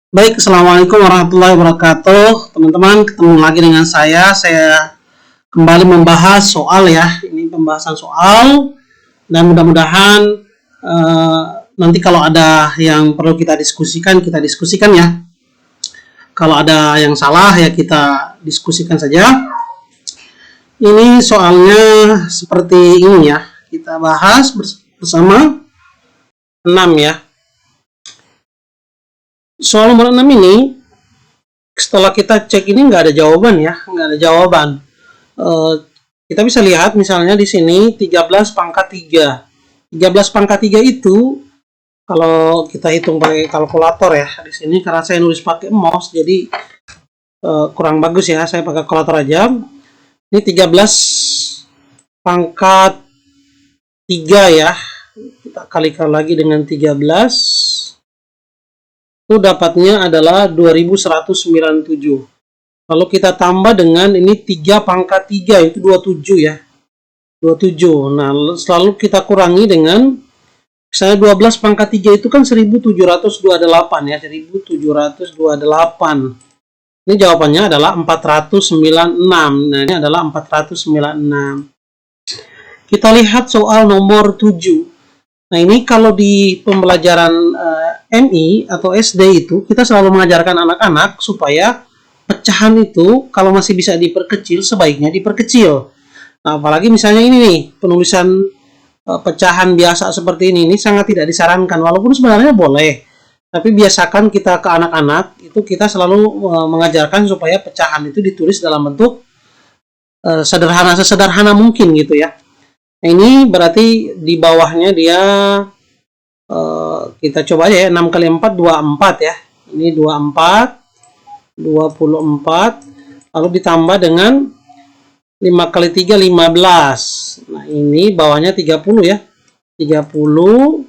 Baik, Assalamualaikum warahmatullahi wabarakatuh. Teman-teman, ketemu lagi dengan saya. Saya kembali membahas soal ya. Ini pembahasan soal dan mudah-mudahan nanti kalau ada yang perlu kita diskusikan ya. Kalau ada yang salah ya kita diskusikan saja. Ini soalnya seperti ini ya. Kita bahas bersama 6 ya. Soal nomor 6 ini setelah kita cek ini nggak ada jawaban ya, nggak ada jawaban. Kita bisa lihat misalnya di sini 13 pangkat 3. 13 pangkat 3 itu kalau kita hitung pakai kalkulator ya, di sini karena saya nulis pakai mouse jadi kurang bagus ya, saya pakai kalkulator aja. Ini 13 pangkat 3 ya. Kita kalikan lagi dengan 13. Itu dapatnya adalah 2197. Lalu kita tambah dengan ini 3 pangkat 3 itu 27 ya. 27. Nah, selalu kita kurangi dengan misalnya 12 pangkat 3 itu kan 1728 ya, 1728. Ini jawabannya adalah 496. Nah, ini adalah 496. Kita lihat soal nomor 7. Nah, ini kalau di pembelajaran MI atau SD itu kita selalu mengajarkan anak-anak supaya pecahan itu kalau masih bisa diperkecil sebaiknya diperkecil. Nah, apalagi misalnya ini nih penulisan pecahan biasa seperti ini sangat tidak disarankan walaupun sebenarnya boleh. Tapi biasakan kita ke anak-anak itu kita selalu mengajarkan supaya pecahan itu ditulis dalam bentuk sesederhana mungkin gitu ya. Nah, ini berarti di bawahnya dia kita coba aja ya, 6 kali 4 24 ya. Ini 24 24 lalu ditambah dengan 5 kali 3 15. Nah, ini bawahnya 30 ya. 30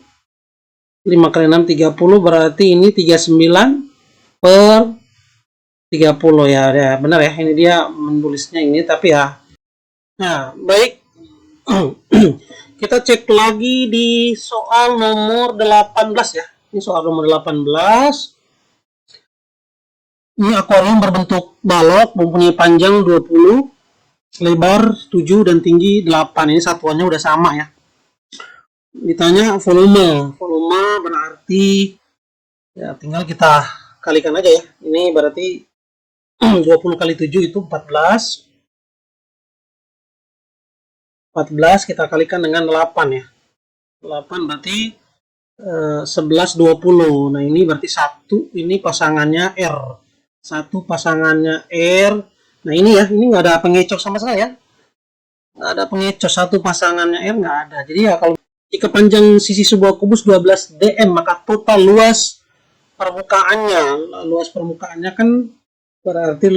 5 kali 6 30 berarti ini 39 per 30 ya. Ya benar ya. Ini dia menulisnya ini tapi ya. Nah, baik. Kita cek lagi di soal nomor 18 ya. Ini soal nomor 18. Ini akuarium berbentuk balok, mempunyai panjang 20, lebar 7 dan tinggi 8. Ini satuannya udah sama ya. Ditanya volume. Volume berarti ya tinggal kita kalikan aja ya. Ini berarti 20 kali 7 itu 14. 14 kita kalikan dengan 8 ya. 8 berarti 11 20. Nah, ini berarti 1 ini pasangannya R. 1 pasangannya R. Nah, ini ya, ini nggak ada pengecoh sama sekali ya. Nggak ada pengecoh, 1 pasangannya R nggak ada. Jadi ya kalau jika panjang sisi sebuah kubus 12 dm maka total luas permukaannya kan berarti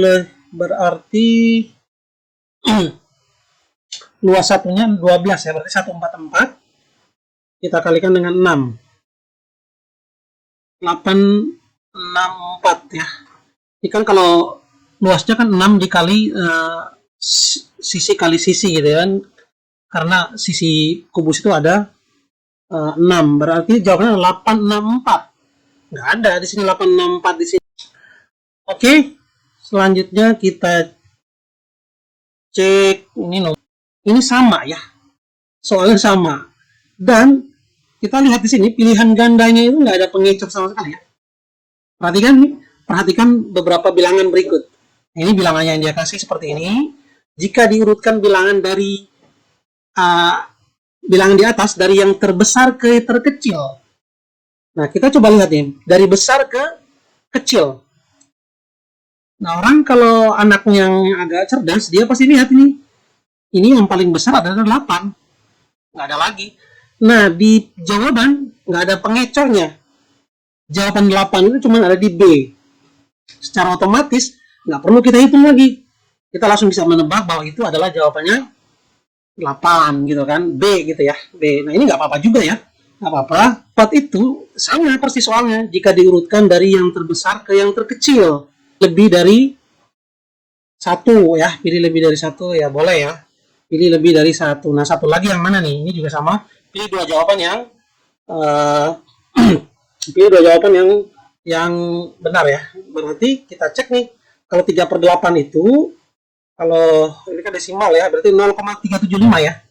luas satunya 12 ya, berarti 144 kita kalikan dengan 6. 864 ya. Ini kan kalau luasnya kan 6 dikali sisi kali sisi gitu kan. Karena sisi kubus itu ada 6, berarti jawabannya 864. Nggak ada di sini 864 di sini. Oke, selanjutnya kita cek ini sama ya, soalnya sama dan kita lihat di sini pilihan gandanya itu nggak ada pengecoh sama sekali ya. Perhatikan beberapa bilangan berikut. Ini bilangannya yang dia kasih seperti ini. Jika diurutkan bilangan dari bilangan di atas dari yang terbesar ke terkecil. Nah, kita coba lihat nih dari besar ke kecil. Nah, orang kalau anaknya yang agak cerdas dia pasti lihat ini. Ini yang paling besar adalah 8. Nggak ada lagi. Nah, di jawaban nggak ada pengecohnya. Jawaban 8 itu cuma ada di B. Secara otomatis, nggak perlu kita hitung lagi. Kita langsung bisa menebak bahwa itu adalah jawabannya 8 gitu kan. B gitu ya. B. Nah, ini nggak apa-apa juga ya. Nggak apa-apa. 4 itu sama persis soalnya. Jika diurutkan dari yang terbesar ke yang terkecil. Lebih dari 1 ya. Pilih lebih dari 1 ya boleh ya. Pilih lebih dari 1. Nah, satu lagi yang mana nih? Ini juga sama. Pilih dua jawaban yang yang benar ya. Berarti kita cek nih, kalau 3/8 itu, kalau ini kan desimal ya, berarti 0,375 ya.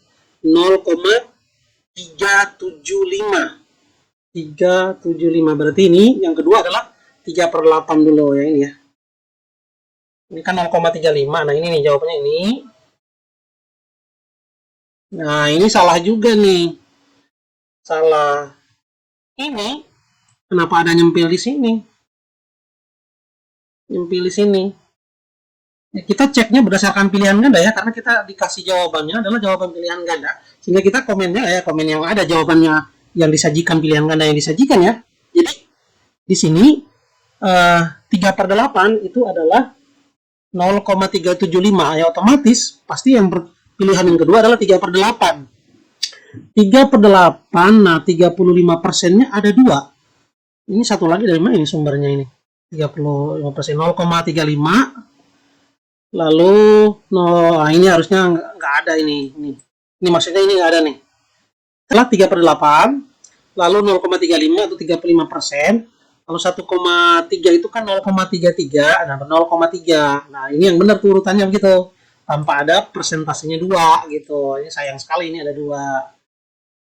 0,375. 375, berarti ini yang kedua adalah 3/8 dulu ya, ini ya. Ini kan 0,35, nah ini nih jawabannya ini. Nah ini salah juga nih, salah. Ini kenapa ada nyempil di sini? Nyempil di sini. Ya, kita ceknya berdasarkan pilihan ganda ya, karena kita dikasih jawabannya adalah jawaban pilihan ganda, sehingga kita komennya ya komen yang ada jawabannya yang disajikan, pilihan ganda yang disajikan ya. Jadi di sini 3/8 itu adalah 0,375 ya, otomatis pasti yang pilihan yang kedua adalah 3/8. 3/8, nah 35%-nya ada dua. Ini satu lagi dari mana ini sumbernya ini? 35%, 0,35. Lalu, nah ini harusnya nggak ada ini. Ini maksudnya ini nggak ada nih. Setelah 3/8, lalu 0,35 atau 35%, lalu 1,3 itu kan 0,33, nah 0,3. Nah ini yang benar tuh urutannya begitu, tanpa ada persentasenya 2 gitu. Ini sayang sekali ini ada 2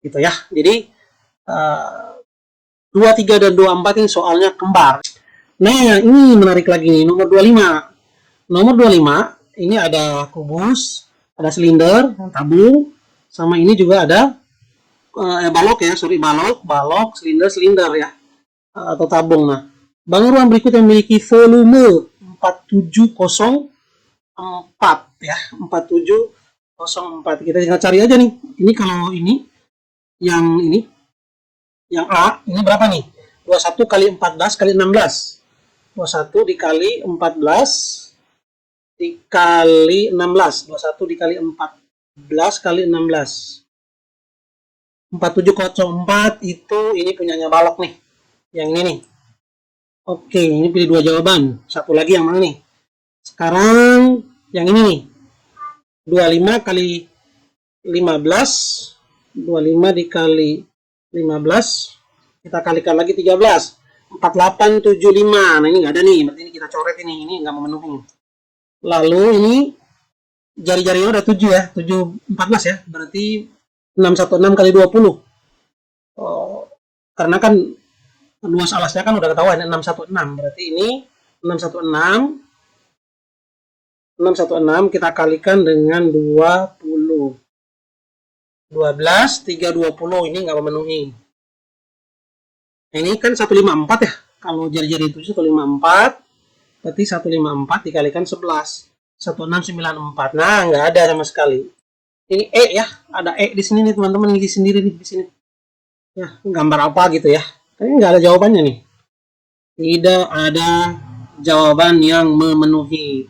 gitu ya. Jadi 23 dan 24 ini soalnya kembar. Nah ini menarik lagi nih, nomor 25. Nomor 25 ini ada kubus, ada silinder, tabung, sama ini juga ada balok ya, balok, silinder ya, atau tabung. Nah, bangun ruang berikut yang memiliki volume 4704 ya, 4704. Kita tinggal cari aja nih. Ini kalau ini yang A, ini berapa nih? 21 kali 14 kali 16. 21 dikali 14 dikali 16, 21 dikali 14 kali 16, 4704 itu ini punyanya balok nih, yang ini nih. Oke, ini pilih 2 jawaban, satu lagi yang mana nih? Sekarang yang ini nih, 25 kali 15, 25 dikali 15, kita kalikan lagi 13, 4875. Nah ini nggak ada nih, berarti ini kita coret ini nggak memenuhi. Lalu ini jari-jarinya udah 7 ya, 7 14 ya, berarti 616 kali 20. Karena kan luas alasnya kan udah ketahuan 616, berarti ini 616 kita kalikan dengan 20. 12 320 ini nggak memenuhi. Ini kan 154 ya, kalau jari-jari itu 154, berarti 154 dikalikan 11, 1694. Nah, nggak ada sama sekali. Ini E ya, ada E di sini nih teman-teman, di sendiri nih di sini. Ya, gambar apa gitu ya? Tapi nggak ada jawabannya nih. Tidak ada jawaban yang memenuhi.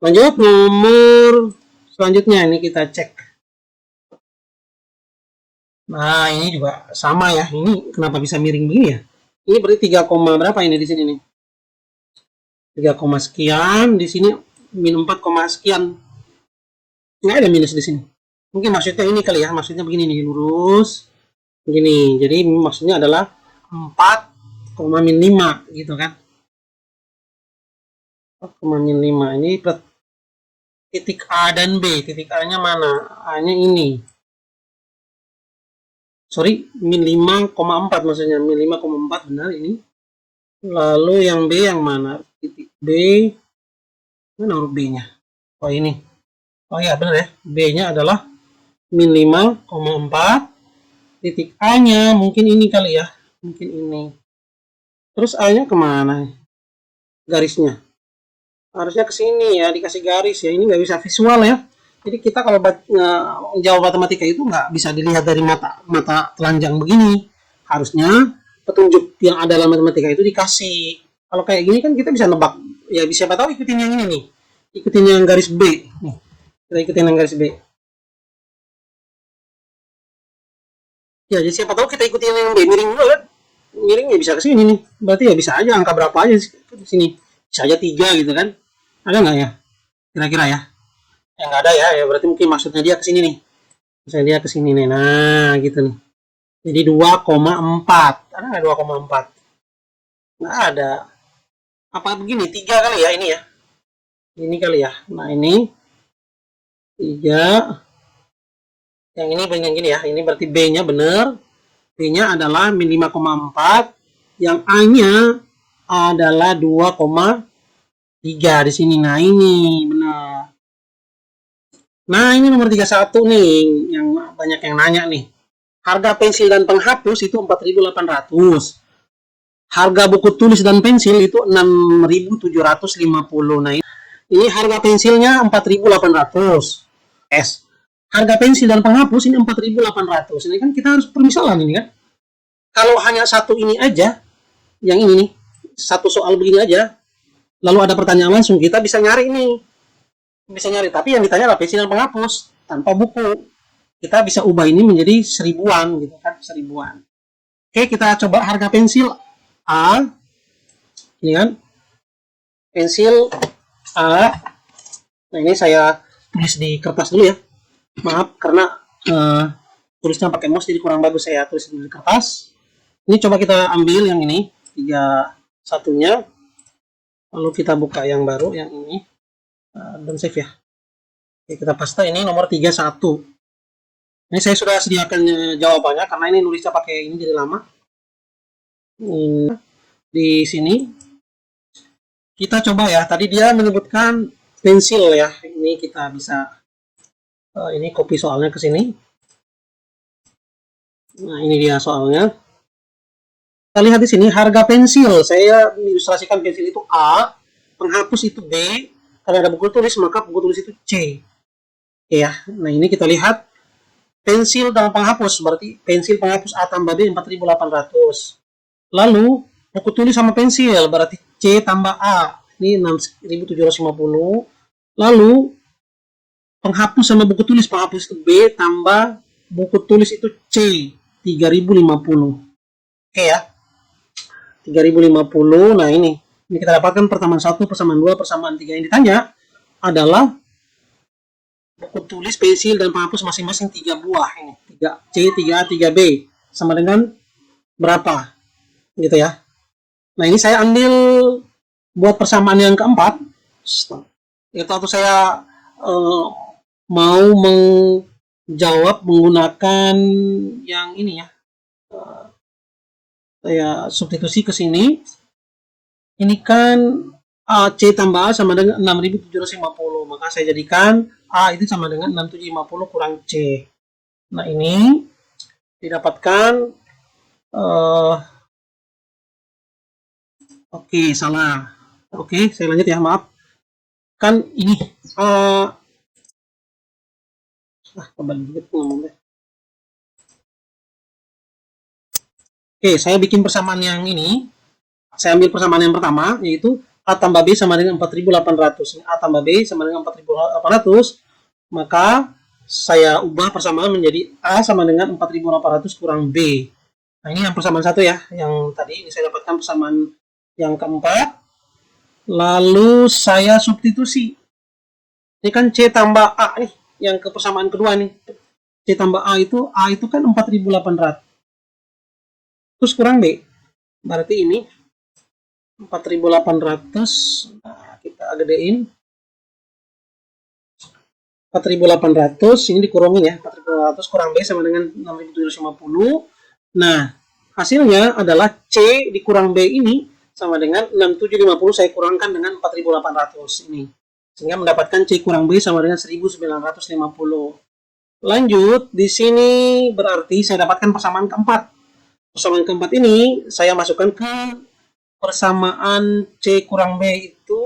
Lanjut nomor selanjutnya, ini kita cek. Nah, ini juga sama ya. Ini kenapa bisa miring begini ya? Ini berarti 3, berapa ini di sini nih? 3, sekian, di sini min 4, sekian. Nggak ada minus di sini. Mungkin maksudnya ini kali ya, maksudnya begini nih, lurus begini. Jadi maksudnya adalah 4, min 5 gitu kan. 4, min 5 ini titik A dan B. Titik A nya mana? A nya ini. Sorry, min 5,4 maksudnya, min 5,4 benar ini. Lalu yang B yang mana? Titik B, mana huruf B-nya? Oh ini. Oh ya benar ya, B-nya adalah min 5,4. Titik A-nya mungkin ini kali ya, mungkin ini. Terus A-nya kemana? Garisnya. Harusnya ke sini ya, dikasih garis ya. Ini nggak bisa visual ya. Jadi kita kalau jawab matematika itu nggak bisa dilihat dari mata telanjang begini. Harusnya petunjuk yang ada dalam matematika itu dikasih. Kalau kayak gini kan kita bisa nebak. Ya bisa siapa tahu ikutin yang ini nih. Ikutin yang garis B. Nih, kita ikutin yang garis B. Ya, jadi siapa tahu kita ikutin yang B. Miring dulu kan. Miringnya bisa ke sini nih. Berarti ya bisa aja angka berapa aja di sini. Bisa aja 3 gitu kan. Ada nggak ya? Kira-kira ya? Yang nggak ada ya berarti mungkin maksudnya dia ke sini nih. Misalnya dia ke sini nih. Nah, gitu nih. Jadi 2,4. Ada nggak 2,4? Nggak ada. Apa begini? 3 kali ya ini ya? Ini kali ya. Nah ini 3. Yang ini yang gini ya. Ini berarti B-nya benar. B-nya adalah min 5,4. Yang A-nya adalah 2,3 di sini. Nah ini benar. Nah ini nomor 31 nih. Yang banyak yang nanya nih. Harga pensil dan penghapus itu 4.800. Harga buku tulis dan pensil itu 6.750. Nah, ini harga pensilnya 4.800. Harga pensil dan penghapus ini 4.800. Ini kan kita harus permisalan ini kan. Kalau hanya satu ini aja, yang ini nih, satu soal begini aja, lalu ada pertanyaan langsung, kita bisa nyari ini. Bisa nyari, tapi yang ditanya adalah pensil dan penghapus tanpa buku. Kita bisa ubah ini menjadi 1000-an gitu kan, 1000-an. Oke, kita coba harga pensil A. Ini kan. Pensil A. Nah, ini saya tulis di kertas dulu ya. Maaf karena tulisnya pakai mouse jadi kurang bagus, saya tulis di kertas. Ini coba kita ambil yang ini, 31-nya. Lalu kita buka yang baru, yang ini. Dan save ya. Oke, kita paste ini nomor 31. Ini saya sudah sediakan jawabannya karena ini nulisnya pakai ini jadi lama. Di sini kita coba ya. Tadi dia menyebutkan pensil ya. Ini kita bisa ini copy soalnya ke sini. Nah, ini dia soalnya. Kita lihat di sini harga pensil. Saya ilustrasikan pensil itu A, penghapus itu B. Kalau ada buku tulis maka buku tulis itu C. Oke ya. Nah, ini kita lihat pensil dan penghapus, berarti pensil penghapus A tambah B 4.800. Lalu buku tulis sama pensil berarti C tambah A, ini 6.750. Lalu penghapus sama buku tulis, penghapus itu B tambah buku tulis itu C, 3.050. Oke ya, 3.050. Nah ini kita dapatkan persamaan 1, persamaan 2, persamaan 3. Yang ditanya adalah buku tulis, pensil, dan penghapus masing-masing 3 buah ini. 3C, 3A, 3B. Sama dengan berapa? Gitu ya. Nah, ini saya ambil buat persamaan yang keempat. Itu atau saya mau menjawab menggunakan yang ini ya. Saya substitusi ke sini. Ini kan C tambah A sama dengan 6.750. Maka saya jadikan A itu sama dengan 6.750 kurang C. Nah, ini didapatkan oke, salah. Oke, saya lanjut ya, maaf. Kan ini kembali dikit ngomongnya. Oke, saya bikin persamaan yang ini. Saya ambil persamaan yang pertama, yaitu A tambah B sama dengan 4.800. A tambah B sama dengan 4.800. Maka saya ubah persamaan menjadi A sama dengan 4.800 kurang B. Nah, ini yang persamaan satu ya. Yang tadi ini saya dapatkan persamaan yang keempat. Lalu saya substitusi. Ini kan C tambah A nih. Yang ke persamaan kedua nih. C tambah A itu kan 4.800. Terus kurang B. Berarti ini 4.800. Nah, kita gedein. 4.800 ini dikurangin ya. 4.800 kurang B sama dengan 6.750. Nah, hasilnya adalah C dikurang B ini sama dengan 6.750 saya kurangkan dengan 4.800 ini. Sehingga mendapatkan C kurang B sama dengan 1.950. Lanjut, di sini berarti saya dapatkan persamaan keempat. Persamaan keempat ini saya masukkan ke persamaan C kurang B itu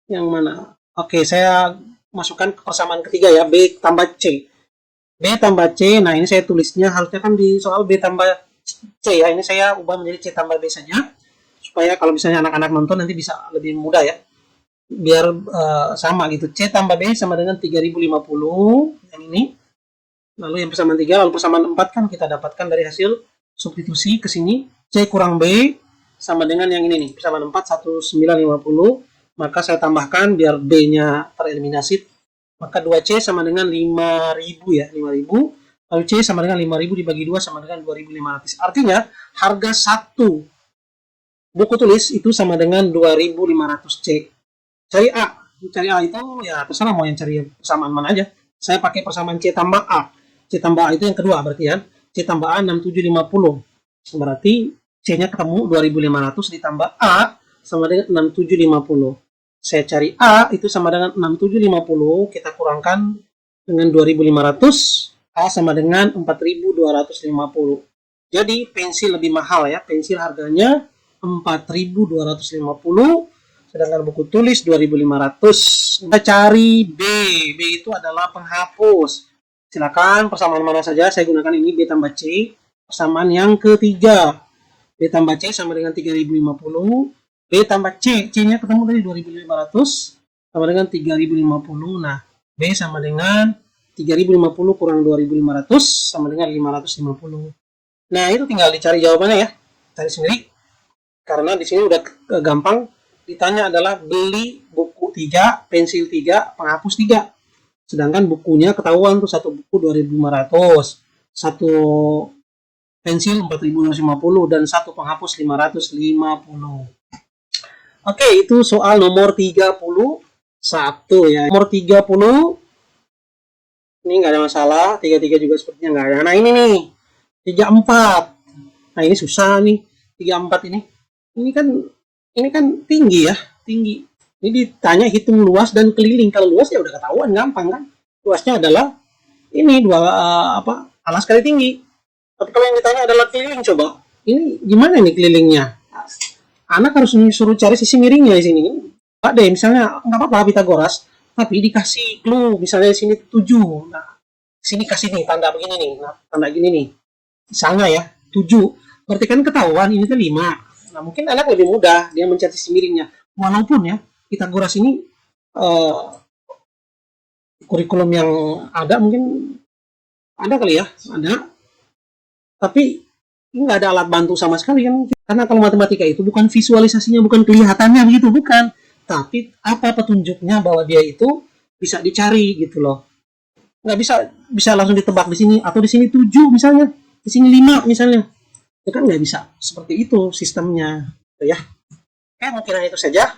yang mana? Oke, saya masukkan ke persamaan ketiga ya, B tambah C. B tambah C, nah ini saya tulisnya harusnya kan di soal B tambah C ya, ini saya ubah menjadi C tambah B saja. Supaya kalau misalnya anak-anak nonton nanti bisa lebih mudah ya. Biar sama gitu. C tambah B sama dengan 3.050 yang ini. Lalu yang persamaan 3, lalu persamaan 4 kan kita dapatkan dari hasil substitusi ke sini. C kurang B sama dengan yang ini nih. Persamaan 4, 1950. Maka saya tambahkan biar B-nya tereliminasi. Maka 2C sama dengan 5.000 ya. 5.000. Lalu C sama dengan 5.000 dibagi 2 sama dengan 2.500. Artinya harga 1 buku tulis itu sama dengan 2500 C. Cari A. Cari A itu ya terserah mau yang cari persamaan mana aja. Saya pakai persamaan C tambah A. C tambah A itu yang kedua berarti ya. C tambah A 6750. Berarti C-nya ketemu 2500 ditambah A sama dengan 6750. Saya cari A itu sama dengan 6750, kita kurangkan dengan 2500, A sama dengan 4250. Jadi pensil lebih mahal ya, pensil harganya 4250, sedangkan buku tulis 2500. Kita cari B. B itu adalah penghapus. Silakan persamaan mana saja, saya gunakan ini B tambah C. Persamaan yang ketiga. B tambah C sama dengan 3050. B tambah C, C-nya ketemu tadi 2500 sama dengan 3050. Nah, B sama dengan 3050 kurang 2500 sama dengan 550. Nah, itu tinggal dicari jawabannya ya. Cari sendiri. Karena di sini udah gampang. Ditanya adalah beli buku 3, pensil 3, penghapus 3. Sedangkan bukunya ketahuan tuh satu buku 2500, satu pensil 4250 dan satu penghapus 550. Oke, itu soal nomor 31 ya. Nomor 30 ini nggak ada masalah, 33 juga sepertinya nggak ada. Nah, ini nih 34. Nah, ini susah nih 34 ini. Ini kan tinggi ya, tinggi. Ini ditanya hitung luas dan keliling. Kalau luas ya udah ketahuan, gampang kan. Luasnya adalah ini alas kali tinggi. Tapi kalau yang ditanya adalah keliling, coba. Ini gimana nih kelilingnya? Anak harus suruh cari sisi miringnya di sini. Pak deh, misalnya nggak apa-apa Pitagoras, tapi dikasih clue, misalnya di sini 7. Nah, sini kasih nih tanda begini nih, nah, tanda gini nih. Misalnya ya, 7. Berarti kan ketahuan ini tuh 5. Nah, mungkin anak lebih mudah dia mencari sisi miringnya. Walaupun ya, Pitagoras ini kurikulum yang ada mungkin ada kali ya, ada. Tapi nggak ada alat bantu sama sekali kan, karena kalau matematika itu bukan visualisasinya, bukan kelihatannya begitu, bukan, tapi apa petunjuknya bahwa dia itu bisa dicari gitu loh. Nggak bisa langsung ditebak di sini atau di sini 7 misalnya, di sini 5 misalnya, itu kan nggak bisa seperti itu sistemnya ya. Oke, mungkin itu saja.